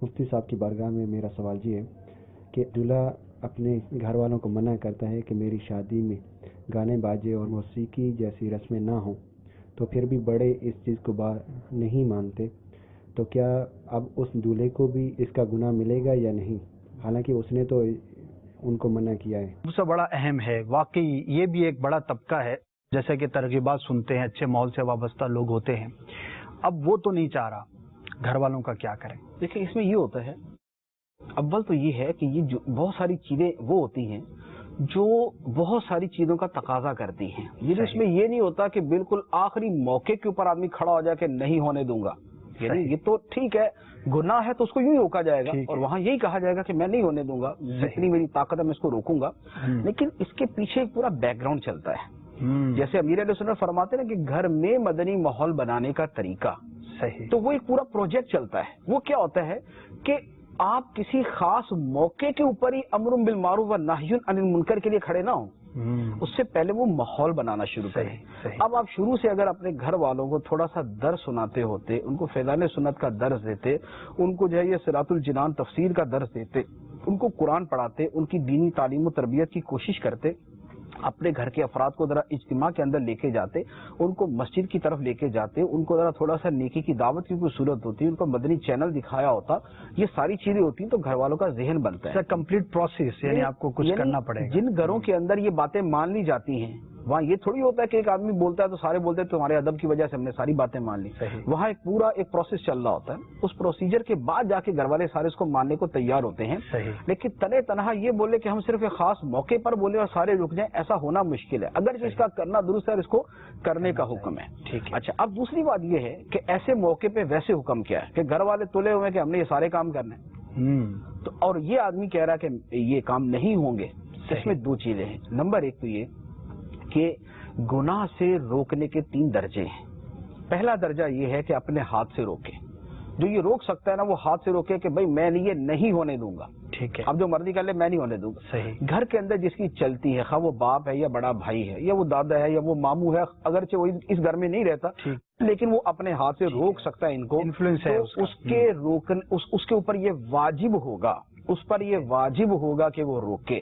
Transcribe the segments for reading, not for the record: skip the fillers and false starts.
مفتی صاحب کی بارگاہ میں میرا سوال یہ ہے کہ دولہا اپنے گھر والوں کو منع کرتا ہے کہ میری شادی میں گانے باجے اور موسیقی جیسی رسمیں نہ ہوں، تو پھر بھی بڑے اس چیز کو نہیں مانتے، تو کیا اب اس دولہے کو بھی اس کا گناہ ملے گا یا نہیں، حالانکہ اس نے تو ان کو منع کیا ہے؟ سب سے بڑا اہم ہے، واقعی یہ بھی ایک بڑا طبقہ ہے، جیسے کہ ترغیبات سنتے ہیں، اچھے ماحول سے وابستہ لوگ ہوتے ہیں، اب وہ تو نہیں چاہ رہا، گھر والوں کا کیا کریں؟ دیکھیں اس میں یہ ہوتا ہے، اول تو یہ ہے کہ یہ بہت ساری چیزیں وہ ہوتی ہیں جو بہت ساری چیزوں کا تقاضا کرتی ہیں، یہ اس میں یہ نہیں ہوتا کہ بالکل آخری موقع کے اوپر آدمی کھڑا ہو جائے کہ نہیں ہونے دوں گا، یعنی یہ تو ٹھیک ہے، گناہ ہے تو اس کو یوں ہی روکا جائے گا اور وہاں یہی کہا جائے گا کہ میں نہیں ہونے دوں گا، جتنی میری طاقت ہے میں اس کو روکوں گا، لیکن اس کے پیچھے ایک پورا بیک گراؤنڈ چلتا ہے۔ جیسے امیر علیہ سنت فرماتے ہیں کہ گھر میں مدنی ماحول بنانے کا طریقہ صحیح، تو وہ ایک پورا پروجیکٹ چلتا ہے۔ وہ کیا ہوتا ہے کہ آپ کسی خاص موقع کے اوپر ہی امر بالمعروف و نہی عن المنکر کے لیے کھڑے نہ ہوں، اس سے پہلے وہ ماحول بنانا شروع کریں۔ اب آپ شروع سے اگر اپنے گھر والوں کو تھوڑا سا درس سناتے ہوتے، ان کو فیضان سنت کا درس دیتے، ان کو جو ہے یہ صراط الجنان تفسیر کا درس دیتے، ان کو قرآن پڑھاتے، ان کی دینی تعلیم و تربیت کی کوشش کرتے، اپنے گھر کے افراد کو ذرا اجتماع کے اندر لے کے جاتے، ان کو مسجد کی طرف لے کے جاتے، ان کو ذرا تھوڑا سا نیکی کی دعوت کی کوئی صورت ہوتی، ان کو مدنی چینل دکھایا ہوتا، یہ ساری چیزیں ہوتی ہیں تو گھر والوں کا ذہن بنتا ہے۔ کمپلیٹ پروسیس، یعنی آپ کو کچھ کرنا پڑے گا۔ جن گھروں کے اندر یہ باتیں مان لی جاتی ہیں، وہاں یہ تھوڑی ہوتا ہے کہ ایک آدمی بولتا ہے تو سارے بولتے ہیں تمہارے ادب کی وجہ سے ہم نے ساری باتیں مان لی، وہاں ایک پورا ایک پروسیس چل رہا ہوتا ہے، اس پروسیجر کے بعد جا کے گھر والے سارے اس کو ماننے کو تیار ہوتے ہیں۔ لیکن تنے تنہا یہ بولے کہ ہم صرف ایک خاص موقع پر بولے اور سارے رک جائیں، ایسا ہونا مشکل ہے، اگر اس کا کرنا درست ہے اور اس کو کرنے کا حکم ہے۔ اچھا، اب دوسری بات یہ ہے کہ ایسے موقع پہ ویسے حکم کیا ہے کہ گھر والے تلے ہوئے کہ ہم نے یہ سارے کام کرنے تو، اور یہ آدمی کہہ رہا ہے کہ یہ کام نہیں ہوں گے۔ اس میں دو چیزیں ہیں، نمبر ایک تو یہ کہ گناہ سے روکنے کے 3 درجے ہیں۔ پہلا درجہ یہ ہے کہ اپنے ہاتھ سے روکے، جو یہ روک سکتا ہے نا وہ ہاتھ سے روکے کہ بھئی میں یہ نہیں ہونے دوں گا، ٹھیک ہے، اب جو مرضی کر لے میں نہیں ہونے دوں گا۔ گھر کے اندر جس کی چلتی ہے، خواہ وہ باپ ہے یا بڑا بھائی ہے یا وہ دادا ہے یا وہ ماموں ہے، اگرچہ وہ اس گھر میں نہیں رہتا لیکن وہ اپنے ہاتھ سے روک سکتا ہے ان کو، انفلوئنس ہے اس کے اوپر یہ واجب ہوگا، اس پر یہ واجب ہوگا کہ وہ روکے،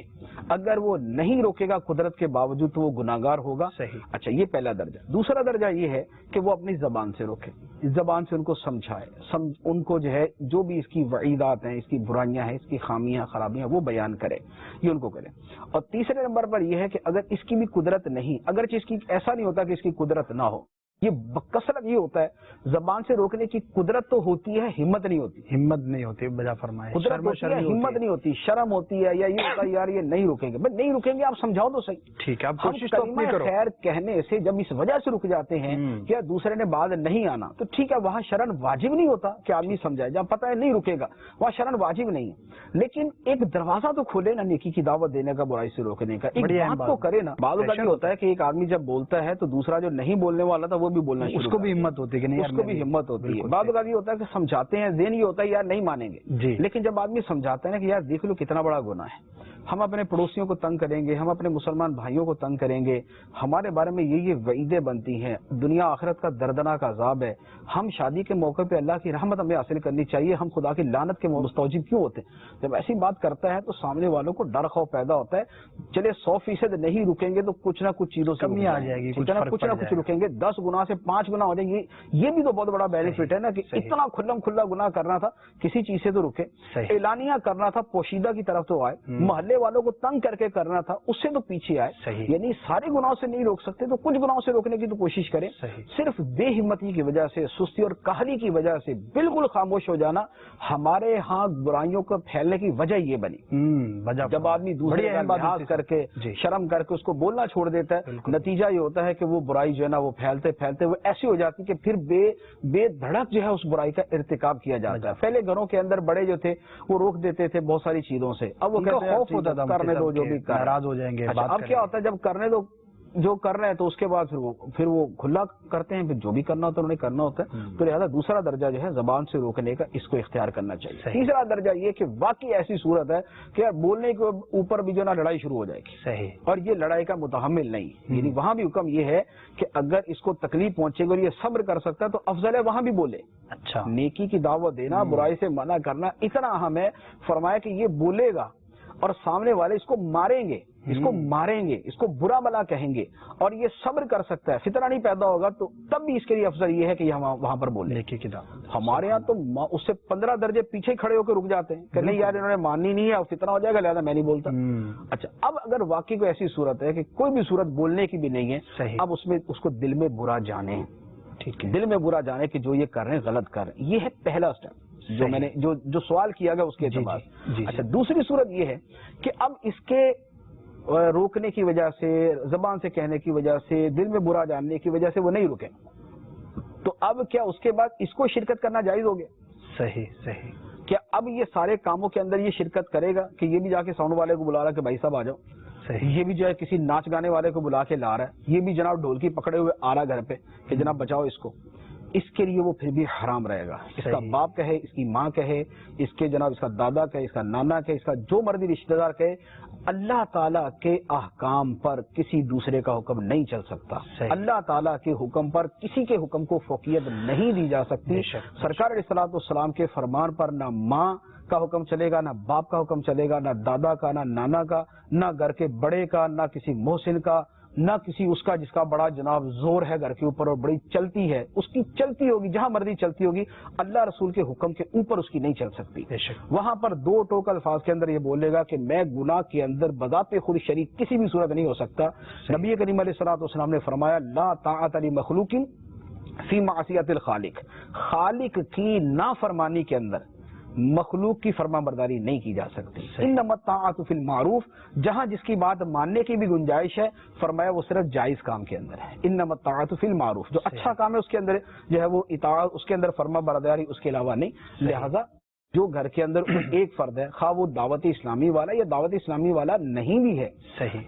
اگر وہ نہیں روکے گا قدرت کے باوجود تو وہ گناہگار ہوگا۔ اچھا، یہ پہلا درجہ۔ دوسرا درجہ یہ ہے کہ وہ اپنی زبان سے روکے، اس زبان سے ان کو سمجھائے، ان کو جو ہے جو بھی اس کی وعیدات ہیں، اس کی برائیاں ہیں، اس کی خامیاں خرابیاں وہ بیان کرے، یہ ان کو کرے۔ اور تیسرے نمبر پر یہ ہے کہ اگر اس کی بھی قدرت نہیں، اگرچہ اس کی ایسا نہیں ہوتا کہ اس کی قدرت نہ ہو، یہ بکثرت یہ ہوتا ہے زبان سے روکنے کی قدرت تو ہوتی ہے، ہمت نہیں ہوتی، بجا فرمائے قدرت ہوتی ہے، ہمت نہیں ہوتی، شرم ہوتی ہے، یا یہ ہوتا ہے یار یہ نہیں رکیں گے، بس نہیں رکیں گے، آپ سمجھاؤ تو صحیح، ٹھیک ہے، آپ ہم کوشش تو اپنی کلمہ کرو۔ خیر کہنے سے جب اس وجہ سے رک جاتے ہیں کہ دوسرے نے بعد نہیں آنا تو ٹھیک ہے، وہاں شرن واجب نہیں ہوتا کہ آدمی سمجھائے، جب پتہ ہے نہیں رکے گا وہاں شرن واجب نہیں ہے، لیکن ایک دروازہ تو کھولے نا نیکی کی دعوت دینے کا، برائی سے روکنے کا، ایک بات تو کرے نا۔ بعض اوقات یہ ہوتا ہے کہ ایک آدمی جب بولتا ہے تو دوسرا جو نہیں بولنے والا تھا وہ بھی بولنا شروع، اس کو بھی ہمت ہوتی ہے کہ نہیں، اس کو بھی ہمت ہوتی ہے۔ بعض اوقات یہ ہوتا ہے کہ سمجھاتے ہیں، ذہن یہ ہوتا ہے یار نہیں مانیں گے، لیکن جب آدمی سمجھاتا ہے نا کہ یار دیکھ لو کتنا بڑا گناہ ہے، ہم اپنے پڑوسیوں کو تنگ کریں گے، ہم اپنے مسلمان بھائیوں کو تنگ کریں گے، ہمارے بارے میں یہ وعیدیں بنتی ہیں، دنیا آخرت کا دردناک عذاب ہے، ہم شادی کے موقع پہ اللہ کی رحمت ہمیں حاصل کرنی چاہیے، ہم خدا کی لعنت کے مستوجب کیوں ہوتے ہیں؟ جب ایسی بات کرتا ہے تو سامنے والوں کو ڈر خوف پیدا ہوتا ہے، چلے 100% نہیں رکیں گے تو کچھ نہ کچھ چیزوں سے کمی آ جائے گی، کچھ نہ کچھ رکیں گے، 10 گناہ سے 5 گناہ ہو جائیں گے، یہ بھی تو بہت بڑا بینیفٹ ہے نا کہ اتنا کھلم کھلا گناہ کرنا تھا کسی چیز سے تو رکے، اعلانیہ کرنا تھا پوشیدہ کی طرف تو آئے، محلے والوں کو تنگ کر کے کرنا تھا اس سے تو پیچھے آئے، یعنی سارے گناہوں سے نہیں روک سکتے تو کچھ گناہوں سے روکنے کی تو کوشش کریں۔ صرف بے ہمتی کی وجہ سے، سستی اور کاہلی کی وجہ سے بالکل خاموش ہو جانا ہمارے ہاں برائیوں کو پھیلنے کی وجہ یہ بنی۔ جب آدمی دوسرے کا لحاظ کر کے شرم کر کے اس کو بولنا چھوڑ دیتا ہے، نتیجہ یہ ہوتا ہے کہ وہ برائی جو ہے نا وہ پھیلتے پھیلتے وہ ایسی ہو جاتی کہ پھر بے دھڑک جو ہے اس برائی کا ارتکاب کیا جاتا ہے۔ پہلے گھروں کے اندر بڑے جو تھے وہ روک دیتے تھے بہت ساری چیزوں سے، اب وہ کہتے ہیں خوف ہوتا تھا کرنے دو جو بھی، ناراض ہو جائیں گے۔ اب کیا ہوتا ہے جب کرنے دو جو کر رہے ہیں تو اس کے بعد پھر وہ کھلا کرتے ہیں، پھر جو بھی کرنا ہوتا ہے انہیں کرنا ہوتا ہے. تو لہٰذا دوسرا درجہ جو ہے زبان سے روکنے کا اس کو اختیار کرنا چاہیے. تیسرا درجہ یہ کہ واقعی ایسی صورت ہے کہ بولنے کے اوپر بھی جو نا لڑائی شروع ہو جائے گی. صحیح. اور یہ لڑائی کا متحمل نہیں، یعنی وہاں بھی حکم یہ ہے کہ اگر اس کو تکلیف پہنچے گی اور یہ صبر کر سکتا ہے تو افضل ہے وہاں بھی بولے. اچھا. نیکی کی دعوت دینا، برائی سے منع کرنا اتنا اہم ہے. فرمایا کہ یہ بولے گا اور سامنے والے اس کو ماریں گے، اس کو برا بلا کہیں گے، اور یہ صبر کر سکتا ہے، فتنہ نہیں پیدا ہوگا، تو تب بھی اس کے لیے افضل یہ ہے کہ یہ وہاں پر بولے. نیکی کی دعوت. ہمارے ہاں تو اس سے 15 درجے پیچھے کھڑے ہو کے رک جاتے ہیں کہ نہیں یار انہوں نے ماننی نہیں ہے اور فتنہ ہو جائے گا، لہذا میں نہیں بولتا. اچھا، اب اگر واقعی کوئی ایسی صورت ہے کہ کوئی بھی صورت بولنے کی بھی نہیں ہے، اب اس کو دل میں برا جانے، ٹھیک ہے، دل میں برا جانے کہ جو یہ کر رہے ہیں غلط کر رہے ہیں. یہ ہے پہلا اسٹیپ جو میں نے جو سوال کیا گیا اس کے اعتبار. اچھا، دوسری صورت یہ ہے کہ اب اس کے روکنے کی وجہ سے، زبان سے کہنے کی وجہ سے، دل میں برا جاننے کی وجہ سے وہ نہیں رکے، تو اب کیا اس کے بعد اس کو شرکت کرنا جائز ہو گیا؟ صحیح. کیا اب یہ سارے کاموں کے اندر یہ شرکت کرے گا کہ یہ بھی جا کے ساؤنڈ والے کو بلا رہا ہے کہ بھائی صاحب آ جاؤ، یہ بھی جو ہے کسی ناچ گانے والے کو بلا کے لا رہا ہے، یہ بھی جناب ڈھولکی پکڑے ہوئے آ رہا گھر پہ کہ جناب بچاؤ اس کو، اس کے لیے وہ پھر بھی حرام رہے گا. اس کا باپ کہے، اس کی ماں کہے، اس کے جناب اس کا دادا کہے، اس کا نانا کہے، اس کا جو مرضی رشتہ دار کہے، اللہ تعالیٰ کے احکام پر کسی دوسرے کا حکم نہیں چل سکتا. اللہ تعالیٰ کے حکم پر کسی کے حکم کو فوقیت نہیں دی جا سکتی. سرکار علیہ الصلوۃ والسلام کے فرمان پر نہ ماں کا حکم چلے گا، نہ باپ کا حکم چلے گا، نہ دادا کا، نہ نانا کا، نہ گھر کے بڑے کا، نہ کسی محسن کا، نہ کسی اس کا جس کا بڑا جناب زور ہے گھر کے اوپر اور بڑی چلتی ہے، اس کی چلتی ہوگی جہاں مرضی چلتی ہوگی، اللہ رسول کے حکم کے اوپر اس کی نہیں چل سکتی. وہاں پر دو ٹوک الفاظ کے اندر یہ بولے گا کہ میں گناہ کے اندر بذات خود شریک کسی بھی صورت نہیں ہو سکتا. نبی کریم علیہ الصلوۃ والسلام نے فرمایا لا طاعت لمخلوق فی معصیت الخالق، خالق کی نافرمانی کے اندر مخلوق کی فرما برداری نہیں کی جا سکتی. انما الطاعۃ فی المعروف، جہاں جس کی بات ماننے کی بھی گنجائش ہے، فرمایا وہ صرف جائز کام کے اندر ہے. انما الطاعۃ فی المعروف، جو اچھا کام ہے اس کے اندر جو ہے وہ اطاعت، اس کے اندر فرما برداری، اس کے علاوہ نہیں. لہذا جو گھر کے اندر ایک فرد ہے، خواہ وہ دعوت اسلامی والا یا دعوت اسلامی والا نہیں بھی ہے،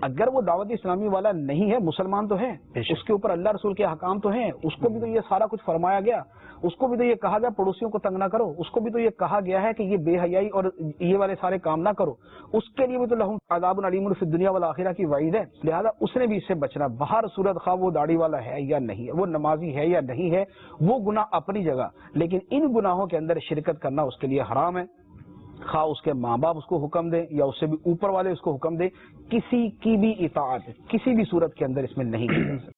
اگر وہ دعوت اسلامی والا نہیں ہے، مسلمان تو ہے، اس کے اوپر اللہ رسول کے احکام تو ہیں، اس کو بھی تو یہ سارا کچھ فرمایا گیا، اس کو بھی تو یہ کہا گیا پڑوسیوں کو تنگ نہ کرو، اس کو بھی تو یہ کہا گیا ہے کہ یہ بے حیائی اور یہ والے سارے کام نہ کرو، اس کے لیے بھی تو لہم عذاب علیم فی الدنیا والآخرہ کی وعید ہے. لہذا اس نے بھی اس سے بچنا. باہر صورت خواہ وہ داڑھی والا ہے یا نہیں ہے، وہ نمازی ہے یا نہیں ہے، وہ گناہ اپنی جگہ، لیکن ان گناہوں کے اندر شرکت کرنا اس کے لیے حرام ہے. خواہ اس کے ماں باپ اس کو حکم دیں یا اس سے بھی اوپر والے اس کو حکم دیں، کسی کی بھی اطاعت کسی بھی صورت کے اندر اس میں نہیں کی جا سکتی.